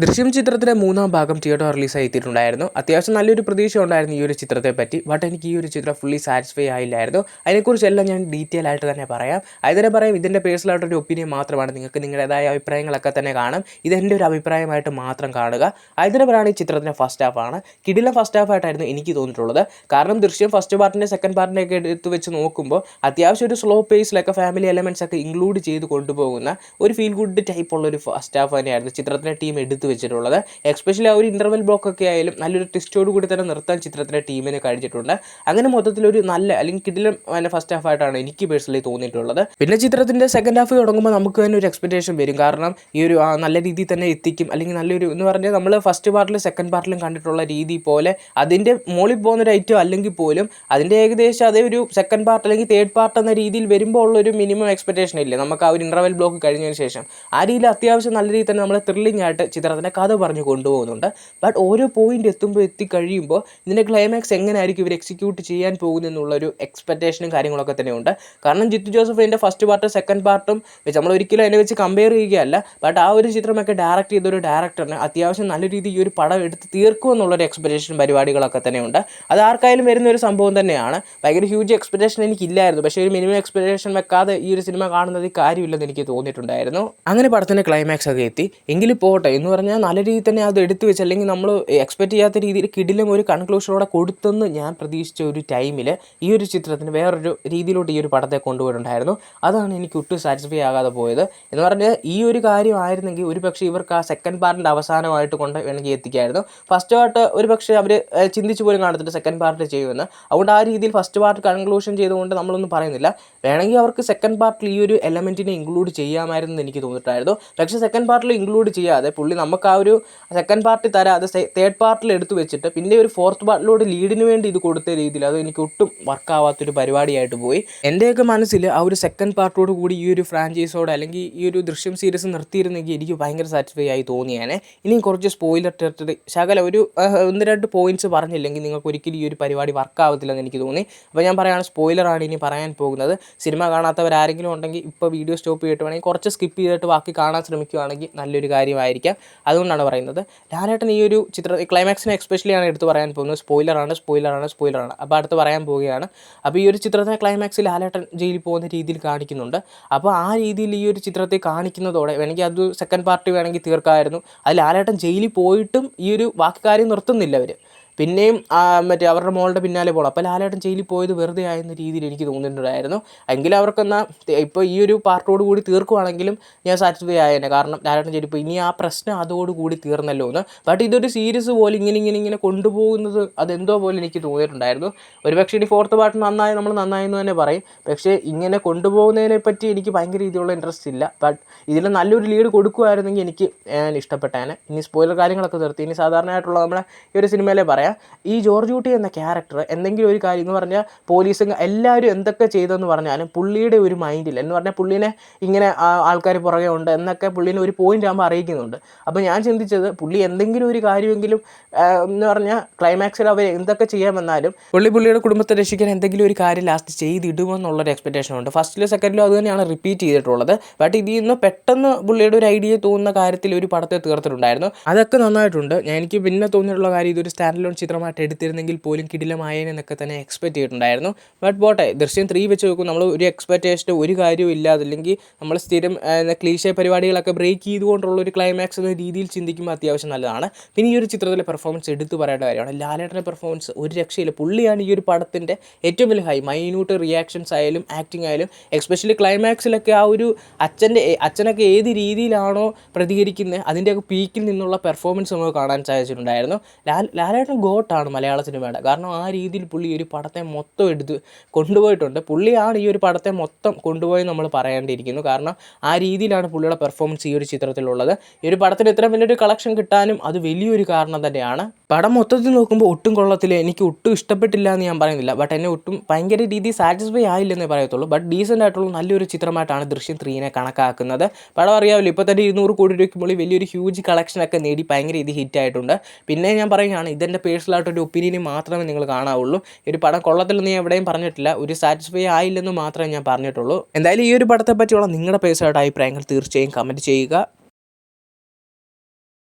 ദൃശ്യം ചിത്രത്തിൻ്റെ മൂന്നാം ഭാഗം തിയേറ്റർ റിലീസായി എത്തിയിട്ടുണ്ടായിരുന്നു. അത്യാവശ്യം നല്ലൊരു പ്രതീക്ഷ ഉണ്ടായിരുന്നു ഈ ഒരു ചിത്രത്തെ പറ്റി. ബട്ട് എനിക്ക് ഈ ഒരു ചിത്രം ഫുള്ളി സാറ്റിസ്ഫൈ ആയില്ലായിരുന്നു. അതിനെക്കുറിച്ചെല്ലാം ഞാൻ ഡീറ്റെയിൽ ആയിട്ട് തന്നെ പറയാം. അതിനെ പറയാം, ഇതിൻ്റെ പേഴ്സണലായിട്ടൊരു ഒപ്പീനിയൻ മാത്രമാണ്. നിങ്ങൾക്ക് നിങ്ങളുടേതായ അഭിപ്രായങ്ങളൊക്കെ തന്നെ കാണും. ഇതെൻ്റെ ഒരു അഭിപ്രായമായിട്ട് മാത്രം കാണുക. അതിനെ പറയുകയാണ് ഈ ചിത്രത്തിൻ്റെ ഫസ്റ്റ് ഹാഫാണ്. കിടിലം ഫസ്റ്റ് ഹാഫായിട്ടായിരുന്നു എനിക്ക് തോന്നിയിട്ടുള്ളത്. കാരണം ദൃശ്യം ഫസ്റ്റ് പാർട്ടിൻ്റെ സെക്കൻഡ് പാർട്ടിൻ്റെയൊക്കെ എടുത്ത് വെച്ച് നോക്കുമ്പോൾ അത്യാവശ്യം ഒരു സ്ലോ പേസിലൊക്കെ ഫാമിലി എലമെൻറ്റ്സ് ഒക്കെ ഇൻക്ലൂഡ് ചെയ്ത് കൊണ്ടുപോകുന്ന ഒരു ഫീൽ ഗുഡ് ടൈപ്പുള്ളൊരു ഫസ്റ്റ് ഹാഫ് തന്നെയായിരുന്നു ചിത്രത്തിൻ്റെ ടീം എടുത്ത് വെച്ചിട്ടുള്ളത്. എസ്പെഷ്യലി ആ ഒരു ഇൻ്റർവെൽ ബ്ലോക്ക് ഒക്കെ ആയാലും നല്ലൊരു ട്വിസ്റ്റോട് കൂടി തന്നെ നിർത്താൻ ചിത്രത്തിൻ്റെ ടീമിന് കഴിഞ്ഞിട്ടുണ്ട്. അങ്ങനെ മൊത്തത്തിലൊരു നല്ല അല്ലെങ്കിൽ കിടിലം ഫസ്റ്റ് ഹാഫ് ആയിട്ടാണ് എനിക്ക് പേഴ്സണലി തോന്നിയിട്ടുള്ളത്. പിന്നെ ചിത്രത്തിൻ്റെ സെക്കൻഡ് ഹാഫ് തുടങ്ങുമ്പോൾ നമുക്ക് തന്നെ ഒരു എക്സ്പെക്ടേഷൻ വരും. കാരണം ഈ ഒരു നല്ല രീതിയിൽ തന്നെ എത്തിക്കും, അല്ലെങ്കിൽ നല്ലൊരു എന്ന് പറഞ്ഞാൽ നമ്മൾ ഫസ്റ്റ് പാർട്ടിലും സെക്കൻഡ് പാർട്ടിലും കണ്ടിട്ടുള്ള രീതി പോലെ അതിൻ്റെ മുകളിൽ പോകുന്നൊരു ഐറ്റം അല്ലെങ്കിൽ പോലും അതിൻ്റെ ഏകദേശം അതേ ഒരു സെക്കൻഡ് പാർട്ട് അല്ലെങ്കിൽ തേർഡ് പാർട്ട് എന്ന രീതിയിൽ വരുമ്പോൾ ഉള്ളൊരു മിനിമം എക്സ്പെക്ടേഷൻ ഇല്ലേ നമുക്ക് ആ ഒരു ഇൻ്റർവെൽ ബ്ലോക്ക് കഴിഞ്ഞതിന് ശേഷം. ആ രീതിയിൽ അത്യാവശ്യം നല്ല രീതിയിൽ തന്നെ നമ്മൾ ത്രില്ലിംഗ് ആയിട്ട് ചിത്രത്തിൻ്റെ കഥ പറഞ്ഞു കൊണ്ടുപോകുന്നുണ്ട്. ബട്ട് ഓരോ പോയിന്റ് എത്തിക്കഴിയുമ്പോൾ ഇതിൻ്റെ ക്ലൈമാക്സ് എങ്ങനെയായിരിക്കും ഇവർ എക്സിക്യൂട്ട് ചെയ്യാൻ പോകുന്നതെന്നുള്ളൊരു എക്സ്പെക്ടേഷനും കാര്യങ്ങളൊക്കെ തന്നെയുണ്ട്. കാരണം ജിത്തു ജോസഫിൻ്റെ ഫസ്റ്റ് പാർട്ടും സെക്കൻഡ് പാർട്ടും വെച്ച് നമ്മൾ ഒരിക്കലും അതിനെ വെച്ച് കമ്പയർ ചെയ്യുകയല്ല. ബട്ട് ആ ഒരു ചിത്രമൊക്കെ ഡയറക്റ്റ് ചെയ്തൊരു ഡയറക്ടറിന് അത്യാവശ്യം നല്ല രീതിയിൽ ഈ ഒരു പടം എടുത്ത് തീർക്കുമെന്നുള്ളൊരു എക്സ്പെക്ടേഷൻ പരിപാടികളൊക്കെ തന്നെയുണ്ട്. അത് ആർക്കായാലും വരുന്ന ഒരു സംഭവം തന്നെയാണ്. ഭയങ്കര ഹ്യൂജ് എക്സ്പെക്ടേഷൻ എനിക്കില്ലായിരുന്നു. പക്ഷേ ഒരു മിനിമം എക്സ്പെക്ടേഷൻ വെക്കാതെ ഈ ഒരു സിനിമ കാണുന്നത് കാര്യമില്ലെന്ന് എനിക്ക് തോന്നിയിട്ടുണ്ടായിരുന്നു. അങ്ങനെ പടത്തിൻ്റെ ക്ലൈമാക്സ് ഒക്കെ എത്തി. എങ്കിലും പോട്ടെ എന്ന് പറഞ്ഞാൽ നല്ല രീതിയിൽ തന്നെ അത് എടുത്തു വെച്ച് അല്ലെങ്കിൽ നമ്മൾ എക്സ്പെക്റ്റ് ചെയ്യാത്ത രീതിയിൽ കിടിലം ഒരു കൺക്ലൂഷനോടെ കൊടുത്തെന്ന് ഞാൻ പ്രതീക്ഷിച്ച ഒരു ടൈമിൽ ഈ ഒരു ചിത്രത്തിന് വേറൊരു രീതിയിലോട്ട് ഈ ഒരു പടത്തെ കൊണ്ടുപോയിട്ടുണ്ടായിരുന്നു. അതാണ് എനിക്ക് ഒട്ടും സാറ്റിസ്ഫൈ ആകാതെ പോയത്. എന്ന് പറഞ്ഞാൽ ഈ ഒരു കാര്യമായിരുന്നെങ്കിൽ ഒരു പക്ഷേ ഇവർക്ക് ആ സെക്കൻഡ് പാർട്ടിൻ്റെ അവസാനമായിട്ട് കൊണ്ട് വേണമെങ്കിൽ എത്തിക്കായിരുന്നു. ഫസ്റ്റ് പാർട്ട് ഒരു പക്ഷേ അവർ ചിന്തിച്ച് പോലും കാണത്തില്ല സെക്കൻഡ് പാർട്ട് ചെയ്യുമെന്ന്. അതുകൊണ്ട് ആ രീതിയിൽ ഫസ്റ്റ് പാർട്ട് കൺക്ലൂഷൻ ചെയ്തുകൊണ്ട് നമ്മളൊന്നും പറയുന്നില്ല. വേണമെങ്കിൽ അവർക്ക് സെക്കൻഡ് പാർട്ടിൽ ഈ ഒരു എലമെൻറ്റിനെ ഇൻക്ലൂഡ് ചെയ്യാമായിരുന്നു എന്ന് എനിക്ക് തോന്നിയിട്ടായിരുന്നു. പക്ഷേ സെക്കൻഡ് പാർട്ടിൽ ഇൻക്ലൂഡ് ചെയ്യാതെ പുള്ളി നമുക്ക് ആ ഒരു സെക്കൻഡ് പാർട്ടിൽ തരാതെ തേർഡ് പാർട്ടിൽ എടുത്തു വെച്ചിട്ട് പിന്നെ ഒരു ഫോർത്ത് പാർട്ടിലോട് ലീഡിന് വേണ്ടി ഇത് കൊടുത്ത രീതിയിൽ അത് എനിക്ക് ഒട്ടും വർക്കാവാത്തൊരു പരിപാടിയായിട്ട് പോയി. എൻ്റെയൊക്കെ മനസ്സിൽ ആ ഒരു സെക്കൻഡ് പാർട്ടോട് കൂടി ഈ ഒരു ഫ്രാഞ്ചൈസോട് അല്ലെങ്കിൽ ഈ ഒരു ദൃശ്യം സീരീസ് നിർത്തിയിരുന്നെങ്കിൽ എനിക്ക് ഭയങ്കര സാറ്റിസ്ഫൈ ആയി തോന്നിയാണ്. ഇനിയും കുറച്ച് സ്പോയിലർ ടെറിട്ടറി ശകലം ഒരു 1-2 പോയിന്റ്സ് പറഞ്ഞില്ലെങ്കിൽ നിങ്ങൾക്ക് ഒരിക്കലും ഈ ഒരു പരിപാടി വർക്കാവത്തില്ലെന്ന് എനിക്ക് തോന്നി. അപ്പോൾ ഞാൻ പറയുകയാണ്, സ്പോയിലറാണ് ഇനി പറയാൻ പോകുന്നത്. സിനിമ കാണാത്തവരാരെങ്കിലും ഉണ്ടെങ്കിൽ ഇപ്പോൾ വീഡിയോ സ്റ്റോപ്പ് ചെയ്തിട്ട് വേണമെങ്കിൽ കുറച്ച് സ്കിപ്പ് ചെയ്തിട്ട് ബാക്കി കാണാൻ ശ്രമിക്കുകയാണെങ്കിൽ നല്ലൊരു കാര്യമായിരിക്കാം. അതുകൊണ്ടാണ് പറയുന്നത്. ലാലേട്ടൻ ഈ ഒരു ക്ലൈമാക്സിനെ എക്സ്പെഷ്യലി ആണ് എടുത്ത് പറയാൻ പോകുന്നത്. സ്പോയിലറാണ്. അപ്പോൾ അടുത്ത് പറയാൻ പോവുകയാണ്. അപ്പോൾ ഈ ഒരു ചിത്രത്തിൻ്റെ ക്ലൈമാക്സിൽ ലാലേട്ടൻ ജയിലിൽ പോകുന്ന രീതിയിൽ കാണിക്കുന്നുണ്ട്. അപ്പോൾ ആ രീതിയിൽ ഈ ഒരു ചിത്രത്തെ കാണിക്കുന്നതോടെ വേണമെങ്കിൽ അത് സെക്കൻഡ് പാർട്ട് വേണമെങ്കിൽ തീർക്കാമായിരുന്നു. അത് ലാലേട്ടൻ ജയിലിൽ പോയിട്ടും ഈ ഒരു ബാക്കി കാര്യം നിർത്തുന്നില്ല അവർ. പിന്നെയും മറ്റേ അവരുടെ മോളുടെ പിന്നാലെ പോകണം. അപ്പോൾ ലാലേട്ടൻ ജയിലിൽ പോയത് വെറുതെ ആയെന്ന രീതിയിൽ എനിക്ക് തോന്നിയിട്ടുണ്ടായിരുന്നു. എങ്കിലും അവർക്കെന്നാൽ ഇപ്പോൾ ഈ ഒരു പാർട്ടോട് കൂടി തീർക്കുവാണെങ്കിലും ഞാൻ സാറ്റിസ്ഫൈ ആയേനെ. കാരണം ലാലേട്ടൻ ജയിലിൽ പോയി, ഇനി ആ പ്രശ്നം അതോടുകൂടി തീർന്നല്ലോ എന്ന്. ബട്ട് ഇതൊരു സീരീസ് പോലെ ഇങ്ങനെ കൊണ്ടുപോകുന്നത് അതെന്തോ പോലെ എനിക്ക് തോന്നിയിട്ടുണ്ടായിരുന്നു. ഒരുപക്ഷെ ഇനി ഫോർത്ത് പാർട്ട് നമ്മൾ നന്നായി എന്ന് തന്നെ പറയും. പക്ഷേ ഇങ്ങനെ കൊണ്ടുപോകുന്നതിനെ പറ്റി എനിക്ക് ഭയങ്കര രീതിയിലുള്ള ഇൻട്രസ്റ്റ് ഇല്ല. ബട്ട് ഇതിൽ നല്ലൊരു ലീഡ് കൊടുക്കുമായിരുന്നെങ്കിൽ എനിക്ക് ഇഷ്ടപ്പെട്ടേനെ. ഇനി സ്പോയിലർ കാര്യങ്ങളൊക്കെ നിർത്തി. ഇനി സാധാരണയായിട്ടുള്ള നമ്മുടെ ഈ ഒരു സിനിമയിലെ പറയാം, ഈ ജോർജ് കുട്ടി എന്ന ക്യാരക്ടർ എന്തെങ്കിലും ഒരു കാര്യം എന്ന് പറഞ്ഞാൽ പോലീസും എല്ലാവരും എന്തൊക്കെ ചെയ്തെന്ന് പറഞ്ഞാലും പുള്ളിയുടെ ഒരു മൈൻഡിൽ എന്ന് പറഞ്ഞാൽ പുള്ളിനെ ഇങ്ങനെ ആൾക്കാർ പുറകെ ഉണ്ട് എന്നൊക്കെ പുള്ളീനെ ഒരു പോയിന്റ് ആകുമ്പോൾ അറിയിക്കുന്നുണ്ട്. അപ്പോൾ ഞാൻ ചിന്തിച്ചത് പുള്ളി എന്തെങ്കിലും ഒരു കാര്യമെങ്കിലും എന്ന് പറഞ്ഞാൽ ക്ലൈമാക്സിൽ അവർ എന്തൊക്കെ ചെയ്യാമെന്നാലും പുള്ളിയുടെ കുടുംബത്തെ രക്ഷിക്കാൻ എന്തെങ്കിലും ഒരു കാര്യം ലാസ്റ്റ് ചെയ്തിടുമെന്നുള്ളൊരു എക്സ്പെക്ടേഷൻ ഉണ്ട്. ഫസ്റ്റിലും സെക്കൻഡിലും അത് തന്നെയാണ് റിപ്പീറ്റ് ചെയ്തിട്ടുള്ളത്. ബട്ട് ഇതിൽ നിന്ന് പെട്ടെന്ന് പുള്ളിയുടെ ഒരു ഐഡിയ തോന്നുന്ന കാര്യത്തിൽ ഒരു പടത്തെ തീർത്തിട്ടുണ്ടായിരുന്നു. അതൊക്കെ നന്നായിട്ടുണ്ട്. എനിക്ക് പിന്നെ തോന്നിയിട്ടുള്ള കാര്യം ഇതൊരു സ്റ്റാൻഡ് ചിത്രമായിട്ട് എടുത്തിരുന്നെങ്കിൽ പോലും കിടിലമായെന്നൊക്കെ തന്നെ എക്സ്പെക്ട് ചെയ്തിട്ടുണ്ടായിരുന്നു. ബട്ട് പോട്ടെ, ദൃശ്യം 3 വെച്ച് നോക്കും നമ്മൾ ഒരു എക്സ്പെക്റ്റേഷന് ഒരു കാര്യവും ഇല്ലാതില്ലെങ്കിൽ നമ്മൾ സ്ഥിരം ക്ലീശേ പരിപാടികളൊക്കെ ബ്രേക്ക് ചെയ്തുകൊണ്ടുള്ള ഒരു ക്ലൈമാക്സ് എന്ന രീതിയിൽ ചിന്തിക്കുമ്പോൾ അത്യാവശ്യം നല്ലതാണ്. പിന്നെ ഈ ഒരു ചിത്രത്തിലെ പെർഫോമൻസ് എടുത്തു പറയേണ്ട കാര്യമാണ്. ലാലേട്ടൻ്റെ പെർഫോമൻസ് ഒരു രക്ഷയില്ല. പുള്ളിയാണ് ഈ ഒരു പടത്തിൻ്റെ ഏറ്റവും വലിയ മൈന്യൂട്ട് റിയാക്ഷൻസ് ആയാലും ആക്ടിങ് ആയാലും എസ്പെഷ്യലി ക്ലൈമാക്സിലൊക്കെ ആ ഒരു അച്ഛനൊക്കെ ഏത് രീതിയിലാണോ പ്രതികരിക്കുന്നത് അതിൻ്റെയൊക്കെ പീക്കിൽ നിന്നുള്ള പെർഫോമൻസ് നമുക്ക് കാണാൻ സാധിച്ചിട്ടുണ്ടായിരുന്നു. ലാലേട്ടൻ ഗോട്ടാണ് മലയാള സിനിമയുടെ. കാരണം ആ രീതിയിൽ പുള്ളി ഒരു പടത്തെ മൊത്തം എടുത്ത് കൊണ്ടുപോയിട്ടുണ്ട്. പുള്ളിയാണ് ഈ ഒരു പടത്തെ മൊത്തം കൊണ്ടുപോയി നമ്മൾ പറയേണ്ടിയിരിക്കുന്നു. കാരണം ആ രീതിയിലാണ് പുള്ളിയുടെ പെർഫോമൻസ് ഈ ഒരു ചിത്രത്തിലുള്ളത്. ഈ ഒരു പടത്തിന് ഇത്ര വലിയൊരു കളക്ഷൻ കിട്ടാനും അത് വലിയൊരു കാരണം തന്നെയാണ്. പടം മൊത്തത്തിൽ നോക്കുമ്പോൾ ഒട്ടും കൊള്ളത്തില്ല, എനിക്ക് ഒട്ടും ഇഷ്ടപ്പെട്ടില്ല എന്ന് ഞാൻ പറയുന്നില്ല. ബട്ട് എന്നെ ഒട്ടും ഭയങ്കര രീതിയിൽ സാറ്റിസ്ഫൈ ആയില്ലെന്നേ പറയത്തുള്ളൂ. ബട്ട് ഡീസൻ്റ് ആയിട്ടുള്ള നല്ലൊരു ചിത്രമായിട്ടാണ് ദൃശ്യം 3 കണക്കാക്കുന്നത്. പടം അറിയാമല്ലോ, ഇപ്പോൾ തന്നെ 200 കോടി രൂപയ്ക്ക് മുകളിൽ വലിയൊരു ഹ്യൂജ് കളക്ഷനൊക്കെ നേടി ഭയങ്കര രീതി ഹിറ്റായിട്ടുണ്ട്. പിന്നെ ഞാൻ പറയുകയാണ്, ഇതെൻ്റെ പേഴ്സണലായിട്ടൊരു ഒപ്പീനിയൻ മാത്രമേ നിങ്ങൾ കാണാവുള്ളൂ. ഈ ഒരു പടം കൊള്ളത്തില്ലെന്ന് ഞാൻ എവിടെയും പറഞ്ഞിട്ടില്ല. ഒരു സാറ്റിസ്ഫൈ ആയില്ലെന്ന് മാത്രമേ ഞാൻ പറഞ്ഞിട്ടുള്ളൂ. എന്തായാലും ഈ ഒരു പടത്തെ പറ്റിയുള്ള നിങ്ങളുടെ പേഴ്സണലായിട്ട് അഭിപ്രായങ്ങൾ തീർച്ചയായും കമൻറ്റ് ചെയ്യുക.